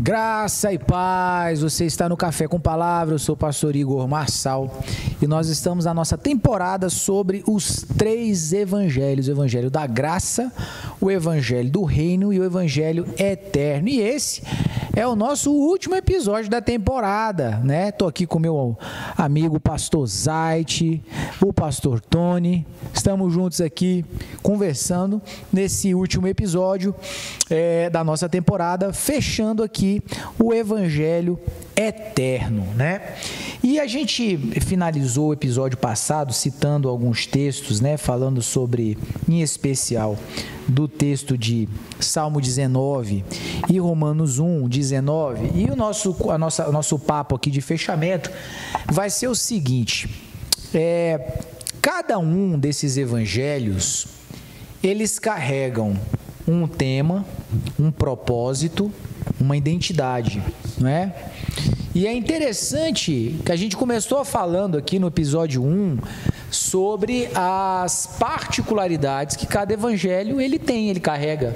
Graça e paz, você está no Café com Palavra, eu sou o pastor Igor Marçal e nós estamos na nossa temporada sobre os três evangelhos, o evangelho da graça, o evangelho do reino e o evangelho eterno. E esse é o nosso último episódio da temporada, né? Tô aqui com meu amigo pastor Zait, o pastor Tony, estamos juntos aqui conversando nesse último episódio da nossa temporada, fechando aqui o evangelho eterno, né? E a gente finalizou o episódio passado citando alguns textos, né? Falando sobre, em especial, do texto de Salmo 19 e Romanos 1, 19. E o nosso papo aqui de fechamento vai ser o seguinte: cada um desses evangelhos, eles carregam um tema, um propósito, uma identidade, não é? E é interessante que a gente começou falando aqui no episódio 1 sobre as particularidades que cada evangelho ele carrega.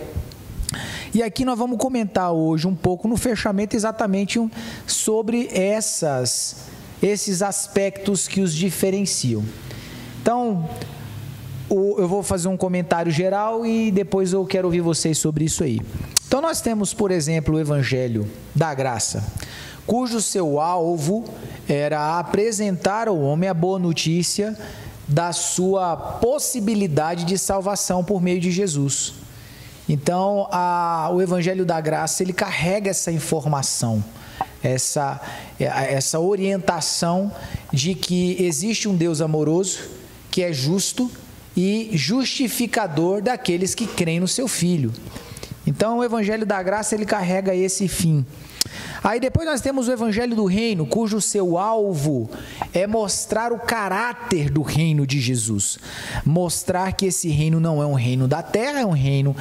E aqui nós vamos comentar hoje um pouco no fechamento exatamente sobre esses aspectos que os diferenciam. Então, eu vou fazer um comentário geral e depois eu quero ouvir vocês sobre isso aí. Então nós temos, por exemplo, o evangelho da graça, cujo seu alvo era apresentar ao homem a boa notícia da sua possibilidade de salvação por meio de Jesus. Então, o evangelho da graça, ele carrega essa informação, essa orientação de que existe um Deus amoroso, que é justo e justificador daqueles que creem no seu Filho. Então, o evangelho da graça, ele carrega esse fim. Aí depois nós temos o evangelho do reino, cujo seu alvo é mostrar o caráter do reino de Jesus. Mostrar que esse reino não é um reino da terra, é um reino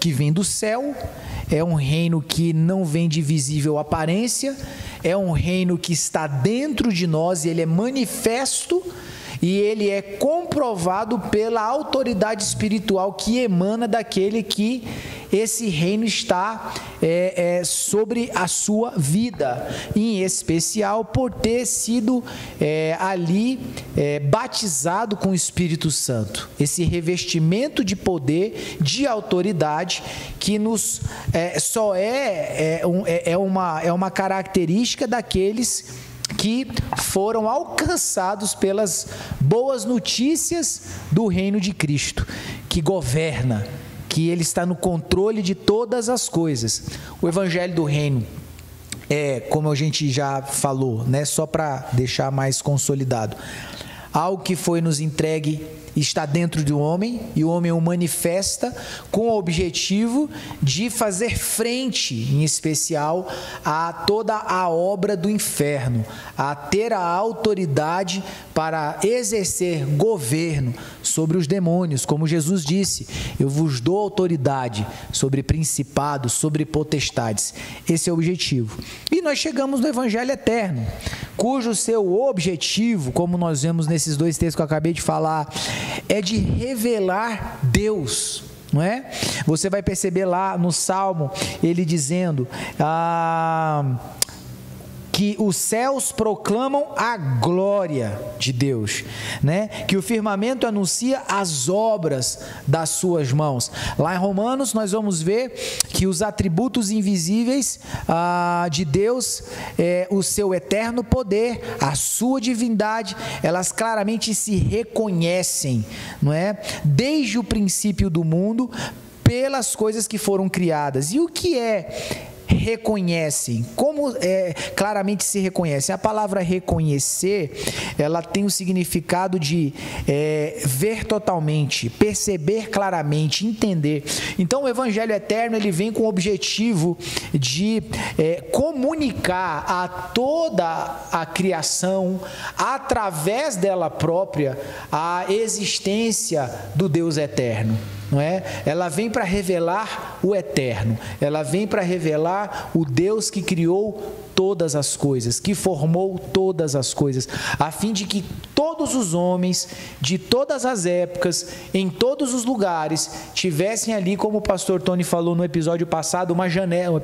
que vem do céu, é um reino que não vem de visível aparência, é um reino que está dentro de nós e ele é manifesto, e ele é comprovado pela autoridade espiritual que emana daquele que esse reino está sobre a sua vida, em especial por ter sido ali batizado com o Espírito Santo. Esse revestimento de poder, de autoridade, que nos só é uma característica daqueles que foram alcançados pelas boas notícias do reino de Cristo, que governa, que ele está no controle de todas as coisas. O evangelho do reino como a gente já falou, né, só para deixar mais consolidado, algo que foi nos entregue está dentro do homem, e o homem o manifesta com o objetivo de fazer frente, em especial, a toda a obra do inferno, a ter a autoridade para exercer governo sobre os demônios, como Jesus disse: eu vos dou autoridade sobre principados, sobre potestades. Esse é o objetivo. E nós chegamos no evangelho eterno, cujo seu objetivo, como nós vemos nesses dois textos que eu acabei de falar, é de revelar Deus, não é? Você vai perceber lá no Salmo, ele dizendo que os céus proclamam a glória de Deus, né? Que o firmamento anuncia as obras das suas mãos. Lá em Romanos nós vamos ver que os atributos invisíveis de Deus, o seu eterno poder, a sua divindade, elas claramente se reconhecem, não é? Desde o princípio do mundo, pelas coisas que foram criadas. E o que reconhecem? Como claramente se reconhecem? A palavra reconhecer, ela tem o significado de ver totalmente, perceber claramente, entender. Então o evangelho eterno, ele vem com o objetivo de comunicar a toda a criação, através dela própria, a existência do Deus eterno. não é? Ela vem para revelar o eterno, ela vem para revelar o Deus que criou todas as coisas, que formou todas as coisas, a fim de que todos os homens, de todas as épocas, em todos os lugares, tivessem ali, como o pastor Tony falou no episódio passado, uma janela.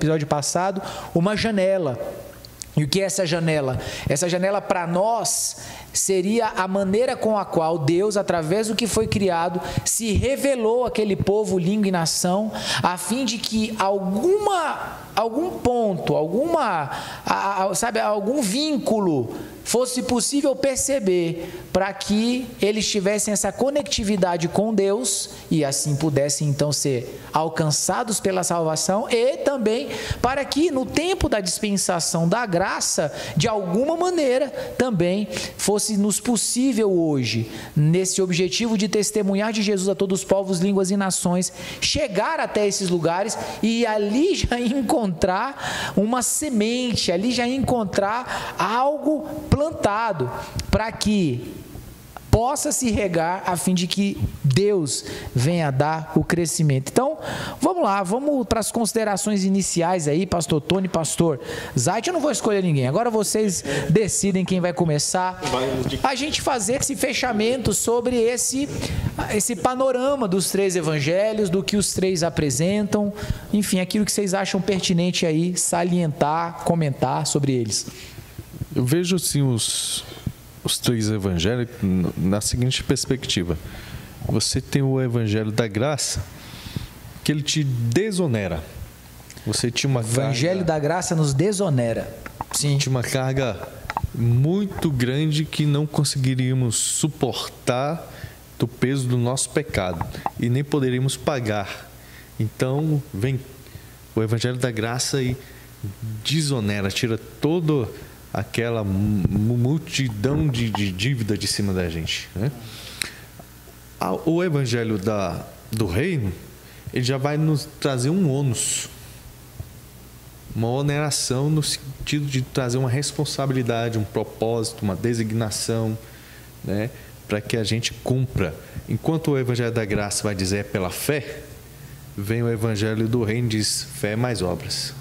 E o que é essa janela? Essa janela para nós seria a maneira com a qual Deus, através do que foi criado, se revelou àquele povo, língua e nação, a fim de que algum ponto, algum vínculo fosse possível perceber para que eles tivessem essa conectividade com Deus e assim pudessem então ser alcançados pela salvação, e também para que no tempo da dispensação da graça, de alguma maneira também fosse nos possível hoje, nesse objetivo de testemunhar de Jesus a todos os povos, línguas e nações, chegar até esses lugares e ali já encontrar uma semente, ali já encontrar algo plantado, para que possa se regar, a fim de que Deus venha dar o crescimento. Então, vamos lá, vamos para as considerações iniciais aí, pastor Tony, pastor Zait. Eu não vou escolher ninguém, agora vocês decidem quem vai começar. A gente fazer esse fechamento sobre esse panorama dos três evangelhos, do que os três apresentam, enfim, aquilo que vocês acham pertinente aí, salientar, comentar sobre eles. Eu vejo assim os três evangelhos na seguinte perspectiva: você tem o evangelho da graça, que ele te desonera. Você tinha uma evangelho da graça nos desonera. Sim. Tinha uma carga muito grande que não conseguiríamos suportar do peso do nosso pecado e nem poderíamos pagar. Então vem o evangelho da graça e desonera, tira todo aquela multidão de dívida de cima da gente, né? O evangelho do reino, ele já vai nos trazer um ônus, uma oneração, no sentido de trazer uma responsabilidade, um propósito, uma designação, né, para que a gente cumpra. Enquanto o evangelho da graça vai dizer é pela fé, vem o evangelho do reino e diz fé mais obras,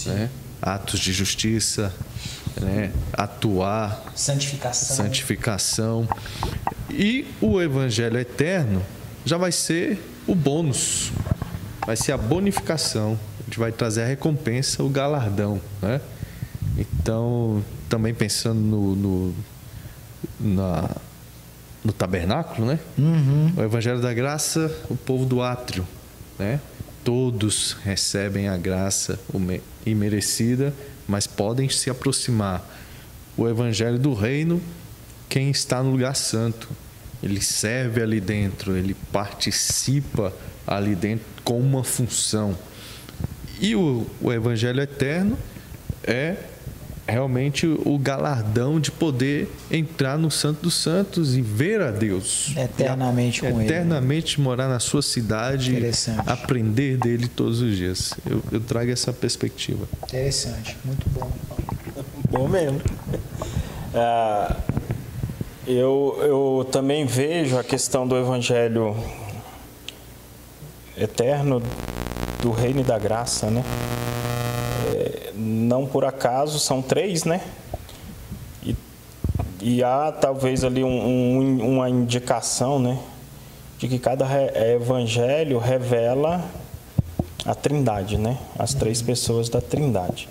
né? Atos de justiça, né? Atuar, santificação. E o evangelho eterno já vai ser o bônus, vai ser a bonificação, a gente vai trazer a recompensa, o galardão, né? Então, também pensando no tabernáculo, né? O evangelho da graça, o povo do átrio, né? Todos recebem a graça imerecida, mas podem se aproximar. O evangelho do reino, quem está no lugar santo, ele serve ali dentro, ele participa ali dentro com uma função. E o evangelho eterno é realmente o galardão de poder entrar no Santo dos Santos e ver a Deus eternamente com ele, eternamente morar na sua cidade, aprender dele todos os dias. Eu trago essa perspectiva. Interessante, muito bom. Bom mesmo. Eu também vejo a questão do evangelho eterno, do reino e da graça, né? Não por acaso são três, né? E há talvez ali uma indicação, né? De que cada evangelho revela a Trindade, né? As três pessoas da Trindade.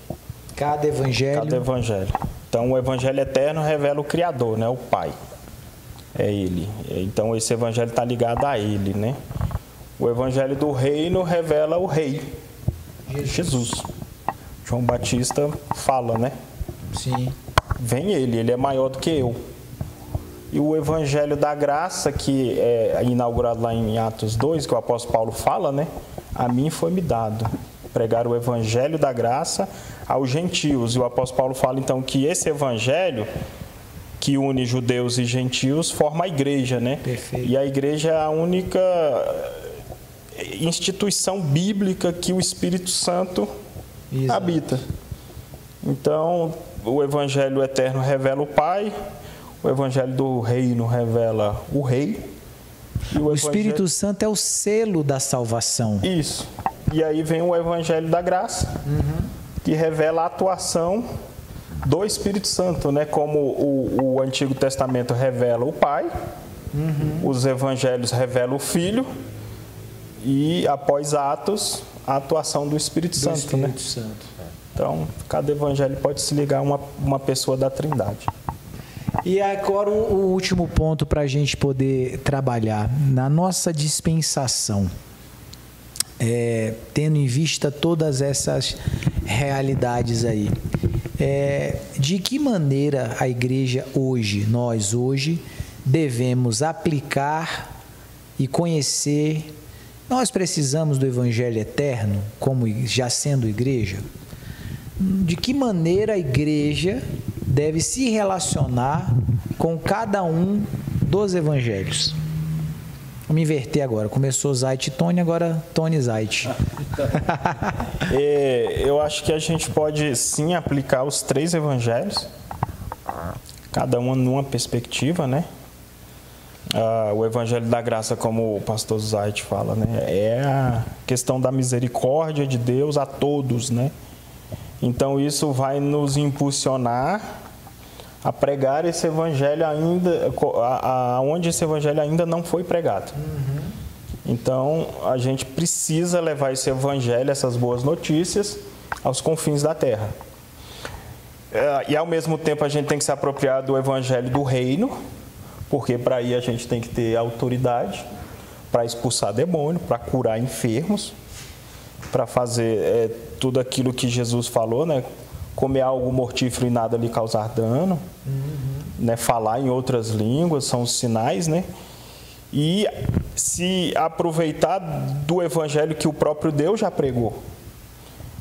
Cada evangelho. Então o evangelho eterno revela o Criador, né? O Pai. É Ele. Então esse evangelho está ligado a Ele, né? O evangelho do reino revela o Rei, Jesus. João Batista fala, né? Sim. Vem ele é maior do que eu. E o evangelho da graça, que é inaugurado lá em Atos 2, que o apóstolo Paulo fala, né? A mim foi-me dado pregar o evangelho da graça aos gentios. E o apóstolo Paulo fala, então, que esse evangelho que une judeus e gentios forma a igreja, né? Perfeito. E a igreja é a única instituição bíblica que o Espírito Santo habita. Então, o evangelho eterno revela o Pai, o evangelho do reino revela o Rei, O Espírito Santo é o selo da salvação. Isso. E aí vem o Evangelho da Graça, que revela a atuação do Espírito Santo, né? Como o Antigo Testamento revela o Pai, os Evangelhos revelam o Filho, e após Atos, a atuação do Espírito Santo, né? Então, cada Evangelho pode se ligar a uma pessoa da Trindade. E agora o último ponto para a gente poder trabalhar. Na nossa dispensação, tendo em vista todas essas realidades aí, de que maneira a igreja hoje, nós hoje, devemos aplicar e conhecer? Nós precisamos do Evangelho eterno, como já sendo igreja? De que maneira a igreja deve se relacionar com cada um dos evangelhos? Vamos inverter agora. Começou Zait e Tony, agora Tony Zait. Eu acho que a gente pode sim aplicar os 3 evangelhos, cada um numa perspectiva, né? O Evangelho da Graça, como o pastor Zait fala, né? É a questão da misericórdia de Deus a todos, né? Então isso vai nos impulsionar a pregar esse evangelho ainda, aonde esse evangelho ainda não foi pregado. Então a gente precisa levar esse evangelho, essas boas notícias, aos confins da terra. E ao mesmo tempo a gente tem que se apropriar do evangelho do reino, porque para aí a gente tem que ter autoridade para expulsar demônio, para curar enfermos, para fazer tudo aquilo que Jesus falou, né? Comer algo mortífero e nada lhe causar dano, né? Falar em outras línguas, são os sinais, né? E se aproveitar do evangelho que o próprio Deus já pregou.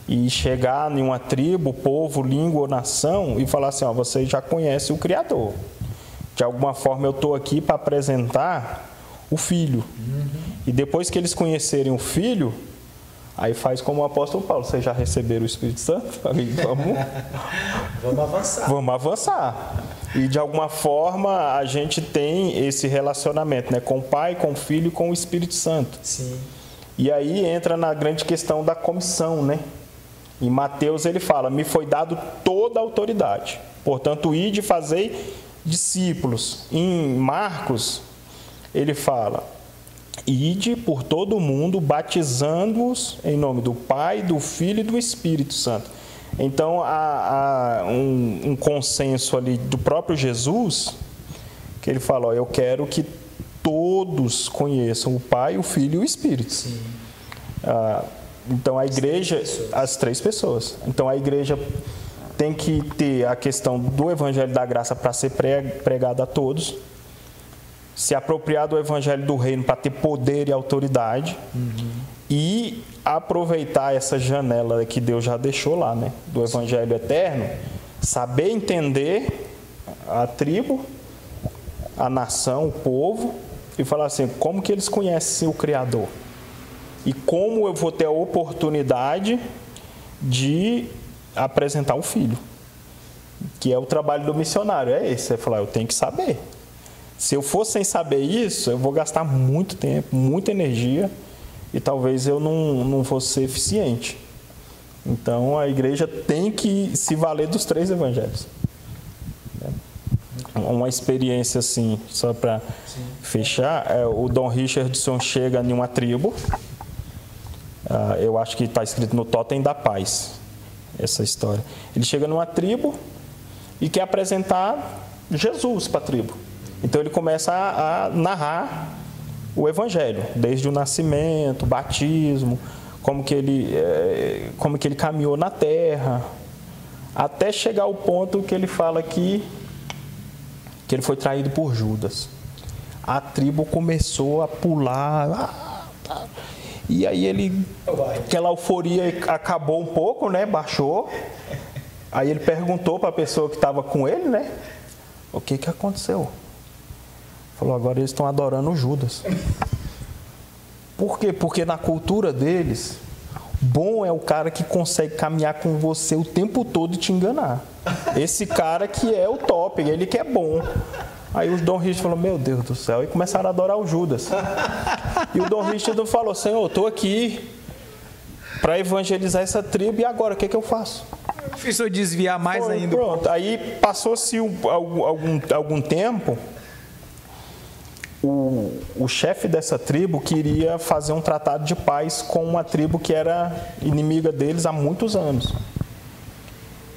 E chegar em uma tribo, povo, língua ou nação e falar assim, ó, você já conhece o Criador. De alguma forma eu estou aqui para apresentar o Filho. E depois que eles conhecerem o Filho, aí faz como o apóstolo Paulo, vocês já receberam o Espírito Santo? Vamos avançar. Vamos avançar. E de alguma forma a gente tem esse relacionamento, né? Com o Pai, com o Filho e com o Espírito Santo. Sim. E aí entra na grande questão da comissão, né? Em Mateus ele fala, me foi dado toda a autoridade. Portanto, ide e fazei discípulos. Em Marcos ele fala, ide por todo o mundo, batizando-os em nome do Pai, do Filho e do Espírito Santo. Então, há um consenso ali do próprio Jesus, que ele fala, ó, eu quero que todos conheçam o Pai, o Filho e o Espírito. Sim. Então, a igreja, as 3 pessoas. Então, a igreja tem que ter a questão do Evangelho da Graça para ser pregado a todos, se apropriar do Evangelho do Reino para ter poder e autoridade, e aproveitar essa janela que Deus já deixou lá, né, do Evangelho eterno, saber entender a tribo, a nação, o povo, e falar assim, como que eles conhecem o Criador? E como eu vou ter a oportunidade de apresentar o Filho? Que é o trabalho do missionário, é esse, é falar, eu tenho que saber. Se eu for sem saber isso, eu vou gastar muito tempo, muita energia, e talvez eu não vou ser eficiente. Então, a igreja tem que se valer dos 3 evangelhos. Uma experiência assim, só para fechar, o Don Richardson chega em uma tribo, eu acho que está escrito no Totem da Paz, essa história. Ele chega numa tribo e quer apresentar Jesus para a tribo. Então ele começa a narrar o Evangelho, desde o nascimento, o batismo, como que ele caminhou na terra, até chegar ao ponto que ele fala que ele foi traído por Judas. A tribo começou a pular, e aí aquela euforia acabou um pouco, né? Baixou. Aí ele perguntou para a pessoa que estava com ele, né? O que aconteceu? Falou, agora eles estão adorando Judas. Por quê? Porque na cultura deles, bom é o cara que consegue caminhar com você o tempo todo e te enganar. Esse cara que é o top, ele que é bom. Aí o Dom Richard falou, meu Deus do céu, e começaram a adorar o Judas. E o Dom Richard falou, Senhor, eu estou aqui para evangelizar essa tribo, e agora, o que eu faço? Fiz eu desviar mais ainda. Pronto, aí passou-se algum tempo, o chefe dessa tribo queria fazer um tratado de paz com uma tribo que era inimiga deles há muitos anos.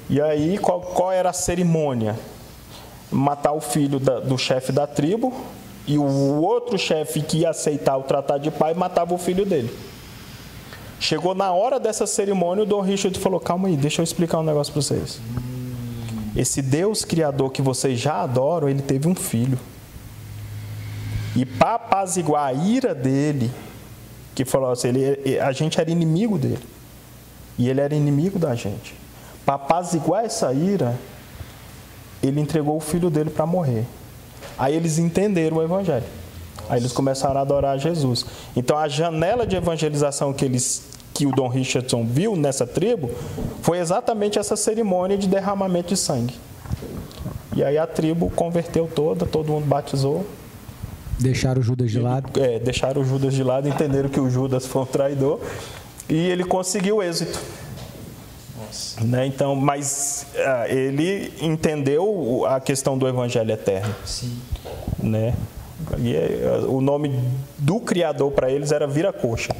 E aí, qual era a cerimônia? Matar o filho do chefe da tribo, e o outro chefe que ia aceitar o tratado de paz matava o filho dele. Chegou na hora dessa cerimônia, o Dom Richard falou, calma aí, deixa eu explicar um negócio para vocês. Esse Deus Criador que vocês já adoram, ele teve um filho. E para apaziguar a ira dele, que falou assim, a gente era inimigo dele, e ele era inimigo da gente. Para apaziguar essa ira, ele entregou o filho dele para morrer. Aí eles entenderam o evangelho. Aí eles começaram a adorar Jesus. Então a janela de evangelização que o Dom Richardson viu nessa tribo foi exatamente essa cerimônia de derramamento de sangue. E aí a tribo converteu toda, todo mundo batizou. Deixaram o Judas de lado? Deixaram o Judas de lado, entenderam que o Judas foi um traidor, e ele conseguiu êxito. Né? Então, mas ele entendeu a questão do evangelho eterno. Sim. Né? E o nome do Criador para eles era Vira-Coxa.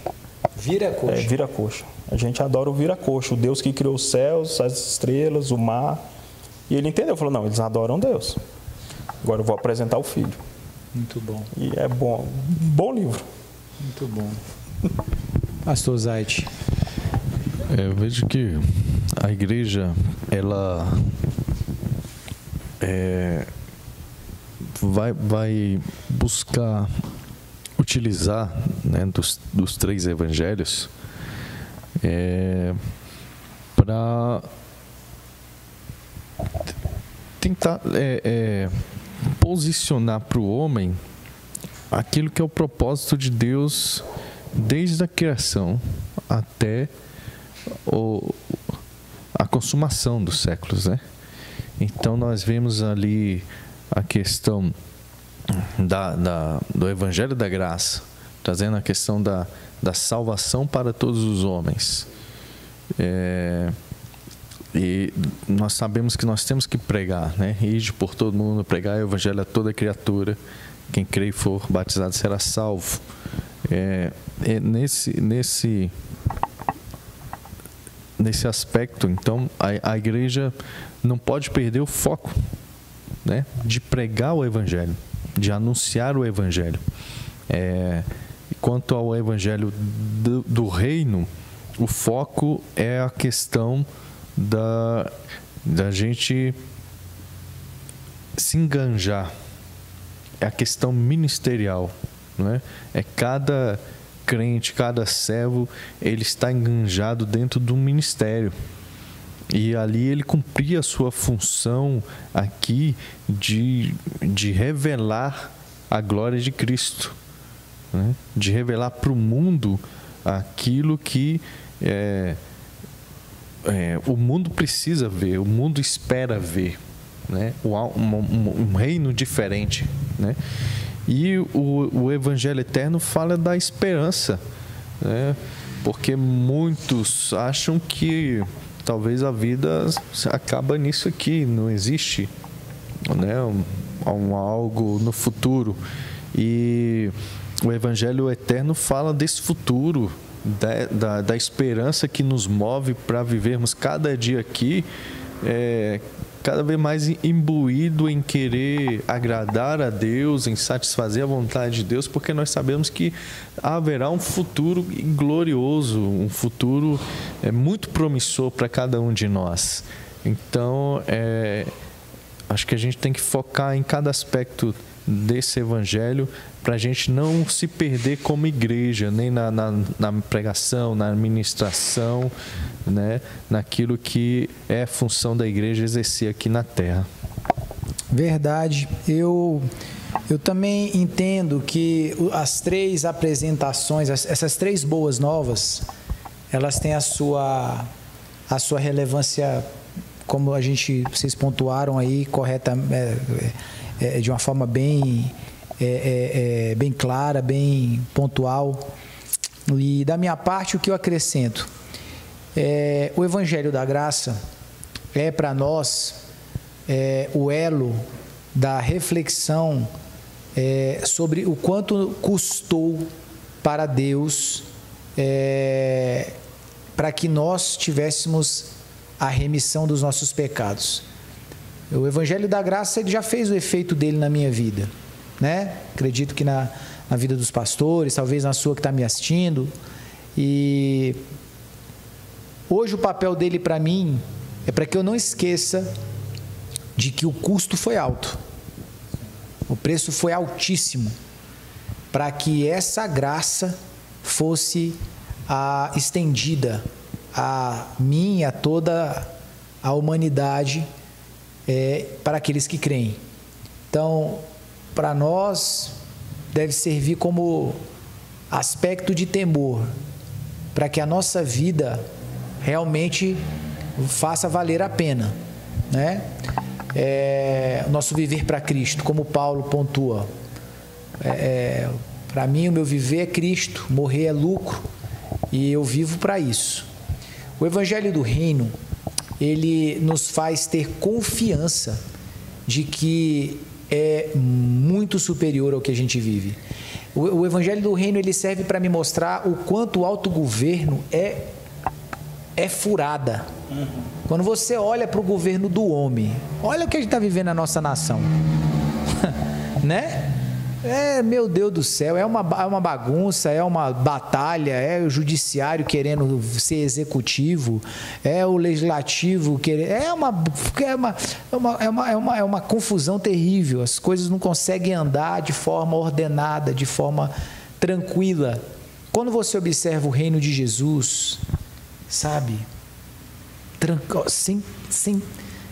Vira-Coxa. Vira-Coxa. A gente adora o Vira-Coxa, o Deus que criou os céus, as estrelas, o mar. E ele entendeu, falou, não, eles adoram Deus. Agora eu vou apresentar o Filho. Muito bom. E é bom. Bom livro. Muito bom. Pastor Zait. Eu vejo que a igreja, ela vai buscar utilizar, né, dos 3 evangelhos para tentar posicionar para o homem aquilo que é o propósito de Deus desde a criação até a consumação dos séculos, né? Então nós vemos ali a questão do Evangelho da Graça, trazendo a questão da salvação para todos os homens. E nós sabemos que nós temos que pregar, né? Ir por todo mundo, pregar o Evangelho a toda criatura. Quem crê e for batizado será salvo. Nesse aspecto, então, a igreja não pode perder o foco, né, de pregar o Evangelho, de anunciar o Evangelho. Quanto ao Evangelho do reino, o foco é a questão da gente se enganjar, é a questão ministerial, né? Cada crente, cada servo, ele está enganjado dentro do ministério. E ali ele cumpria a sua função aqui de revelar a glória de Cristo, né? De revelar para o mundo aquilo que o mundo precisa ver, o mundo espera ver, né? Um reino diferente, né? E o Evangelho Eterno fala da esperança, né? Porque muitos acham que talvez a vida acaba nisso aqui, não existe, né, algo no futuro. E o Evangelho Eterno fala desse futuro, da esperança que nos move para vivermos cada dia aqui, cada vez mais imbuído em querer agradar a Deus, em satisfazer a vontade de Deus, porque nós sabemos que haverá um futuro glorioso, um futuro muito promissor para cada um de nós. Então, acho que a gente tem que focar em cada aspecto desse evangelho para a gente não se perder como igreja, nem na pregação, na administração, né, naquilo que é função da igreja exercer aqui na terra. Verdade. Eu também entendo que as 3 apresentações, essas 3 boas novas, elas têm a sua relevância, como vocês pontuaram aí, correta. de uma forma bem clara, bem pontual. E da minha parte, o que eu acrescento? O Evangelho da Graça é para nós o elo da reflexão sobre o quanto custou para Deus para que nós tivéssemos a remissão dos nossos pecados. O Evangelho da Graça, ele já fez o efeito dele na minha vida, né? Acredito que na vida dos pastores, talvez na sua que está me assistindo. E hoje o papel dele para mim é para que eu não esqueça de que o custo foi alto, o preço foi altíssimo, para que essa graça fosse estendida a mim e a toda a humanidade, para aqueles que creem. Então, para nós, deve servir como aspecto de temor, para que a nossa vida realmente faça valer a pena, né? O nosso viver para Cristo, como Paulo pontua. Para mim, o meu viver é Cristo, morrer é lucro, e eu vivo para isso. O Evangelho do Reino, ele nos faz ter confiança de que é muito superior ao que a gente vive. O Evangelho do Reino, ele serve para me mostrar o quanto o autogoverno é furada. Quando você olha para o governo do homem, olha o que a gente está vivendo na nossa nação, né? Meu Deus do céu, é uma bagunça, é uma batalha, é o judiciário querendo ser executivo, é o legislativo querendo, é uma confusão terrível. As coisas não conseguem andar de forma ordenada, de forma tranquila. Quando você observa o reino de Jesus, sabe,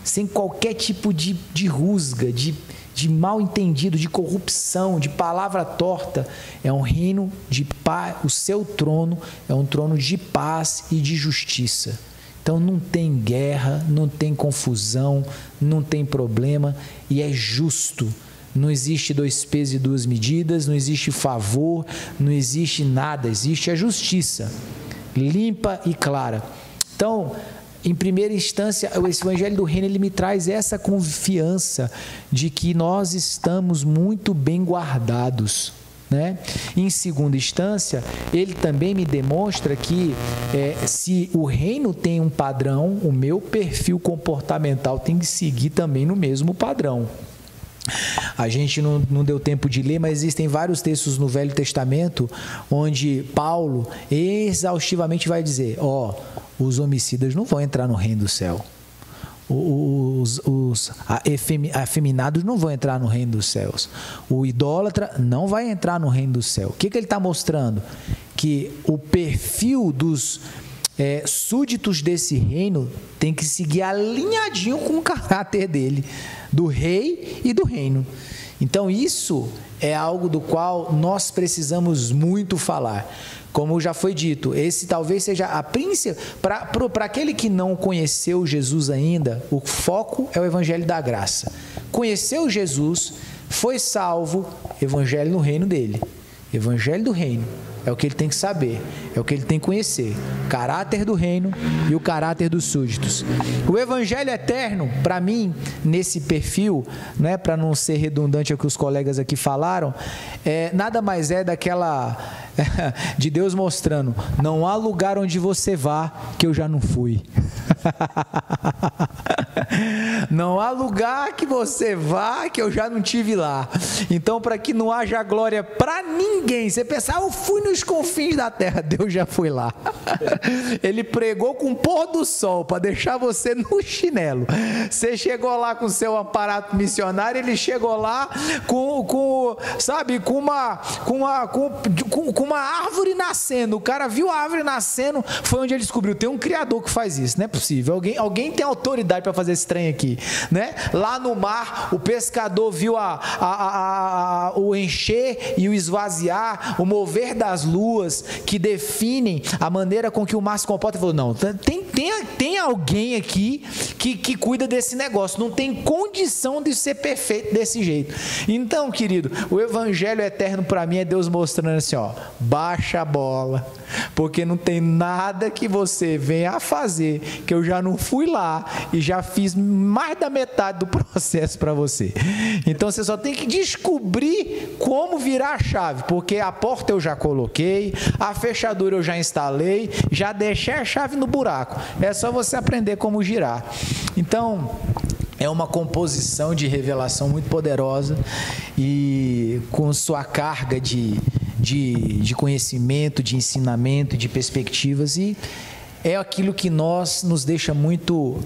sem qualquer tipo de rusga, de mal entendido, de corrupção, de palavra torta, é um reino de paz. O seu trono é um trono de paz e de justiça. Então não tem guerra, não tem confusão, não tem problema, e é justo. Não existe 2 pesos e 2 medidas, não existe favor, não existe nada, existe a justiça limpa e clara. Então, em primeira instância, esse Evangelho do Reino, ele me traz essa confiança de que nós estamos muito bem guardados, né? Em segunda instância, ele também me demonstra que se o reino tem um padrão, o meu perfil comportamental tem que seguir também no mesmo padrão. A gente não deu tempo de ler, mas existem vários textos no Velho Testamento onde Paulo exaustivamente vai dizer: os homicidas não vão entrar no reino do céu, os afeminados não vão entrar no reino dos céus, o idólatra não vai entrar no reino do céu. O que ele está mostrando? Que o perfil dos súditos desse reino tem que seguir alinhadinho com o caráter dele, do rei e do reino. Então isso é algo do qual nós precisamos muito falar. Como já foi dito, esse talvez seja a princípio, para aquele que não conheceu Jesus ainda, o foco é o Evangelho da Graça. Conheceu Jesus, foi salvo, Evangelho no reino dele. Evangelho do reino é o que ele tem que saber, é o que ele tem que conhecer. Caráter do reino e o caráter dos súditos. O Evangelho eterno, para mim, nesse perfil, né, para não ser redundante ao que os colegas aqui falaram, nada mais é daquela de Deus mostrando: não há lugar onde você vá que eu já não fui. Não há lugar que você vá que eu já não tive lá. Então, para que não haja glória para ninguém, você pensar: eu fui nos confins da terra, Deus já foi lá. Ele pregou com o pôr do sol para deixar você no chinelo. Você chegou lá com o seu aparato missionário, ele chegou lá com uma árvore nascendo. O cara viu a árvore nascendo, foi onde ele descobriu: tem um criador que faz isso. Não é possível, alguém tem autoridade para fazer esse estranha aqui, né? Lá no mar, o pescador viu o encher e o esvaziar, o mover das luas que definem a maneira com que o mar se comporta. Ele falou, não, tem alguém aqui que cuida desse negócio, não tem condição de ser perfeito desse jeito. Então, querido, o evangelho eterno para mim é Deus mostrando assim, ó, baixa a bola, porque não tem nada que você venha a fazer que eu já não fui lá e já fiz mais da metade do processo para você. Então você só tem que descobrir como virar a chave, porque a porta eu já coloquei, a fechadura eu já instalei, já deixei a chave no buraco, é só você aprender como girar. Então é uma composição de revelação muito poderosa e com sua carga de conhecimento, de ensinamento, de perspectivas, e é aquilo que nos deixa muito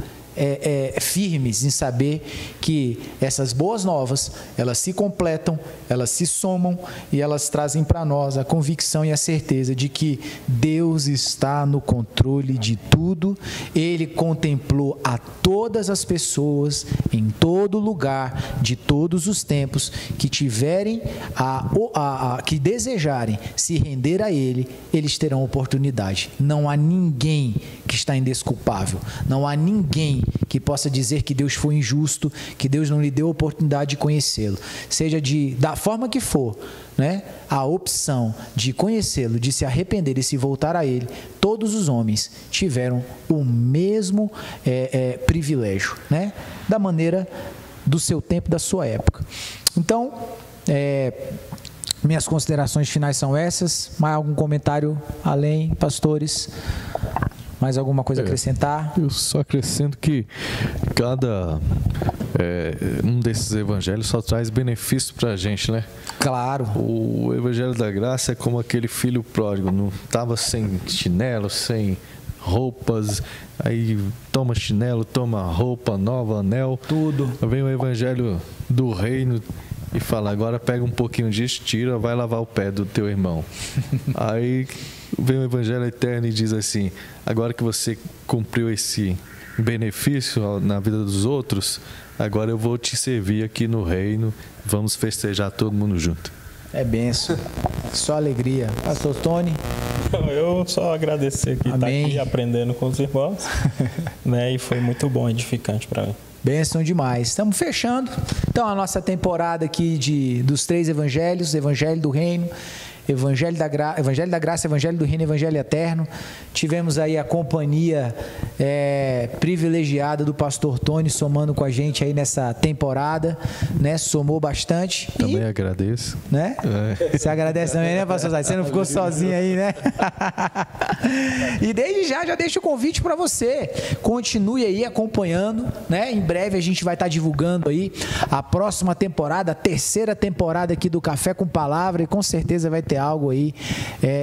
firmes em saber que essas boas novas, elas se completam, elas se somam e elas trazem para nós a convicção e a certeza de que Deus está no controle de tudo. Ele contemplou a todas as pessoas em todo lugar, de todos os tempos, que tiverem que desejarem se render a Ele, eles terão oportunidade. Não há ninguém que está indesculpável, não há ninguém que possa dizer que Deus foi injusto, que Deus não lhe deu a oportunidade de conhecê-lo, seja da forma que for, né? A opção de conhecê-lo, de se arrepender e se voltar a Ele, todos os homens tiveram o mesmo privilégio, né? Da maneira do seu tempo, da sua época. Então, minhas considerações finais são essas. Mais algum comentário além, pastores? Mais alguma coisa a acrescentar? Eu só acrescento que cada um desses evangelhos só traz benefício para a gente, né? Claro. O evangelho da graça é como aquele filho pródigo, não estava sem chinelo, sem roupas, aí toma chinelo, toma roupa nova, anel. Tudo. Vem o evangelho do reino e fala, agora pega um pouquinho disso, tira, vai lavar o pé do teu irmão. Aí vem o evangelho eterno e diz assim, agora que você cumpriu esse benefício na vida dos outros, agora eu vou te servir aqui no reino, vamos festejar todo mundo junto. É benção, só alegria. Pastor Tony? Eu só agradecer aqui, estar aqui aprendendo com os irmãos, né? E foi muito bom, edificante para mim. Bênção demais. Estamos fechando então a nossa temporada aqui dos 3 evangelhos, Evangelho do Reino, Evangelho da Graça, Evangelho do Reino, Evangelho Eterno. Tivemos aí a companhia privilegiada do pastor Tony somando com a gente aí nessa temporada, né? Somou bastante. Também agradeço. Né? Você agradece também, né, pastor Zay? Você não ficou sozinho aí, né? E desde já deixo o convite para você. Continue aí acompanhando, né? Em breve a gente vai estar divulgando aí a próxima temporada, a 3ª temporada aqui do Café com Palavra, e com certeza vai ter algo aí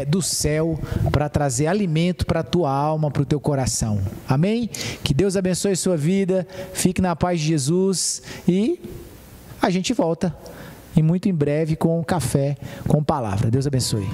do céu para trazer alimento para a tua alma, para o teu coração. Amém? Que Deus abençoe a sua vida, fique na paz de Jesus e a gente volta muito em breve com o Café com Palavra. Deus abençoe.